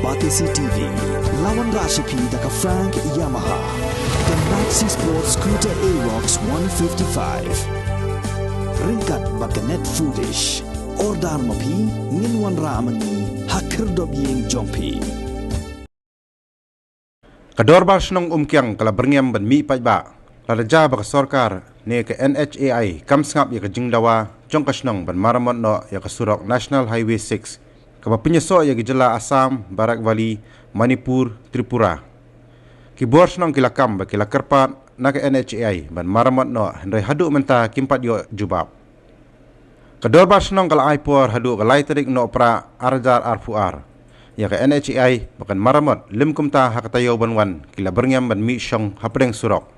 Batisi TV, lawan Rashipi daka Frank Yamaha, dan Maxi Sports Scooter Aerox 155. Ringkat bakanet foodish, ordar mapi, nginwan ramani, hakir dobyeng jompi. Kador barsnong umkyang kala berngem ban mi pajba, laraja baka sorkar ne ke NHAI kam sngap ya ke jingdawa, jongkasnong ban maramot no ya ke surok National Highway 6, kaba penyeso ya ke jela Assam, Barak Valley, Manipur, Tripura. Ki borsnong kila kam ba kila kerpat na ke NHAI ban maramot no hendrai haduk menta kimpat yo jubab. Kador barsnong kala aipor haduk kalai tarik no pra arjar arfuar. Ya ke NHAI bahkan maramot lim kumta hakatayo banwan kila berngam ban mi syong hapreng surok.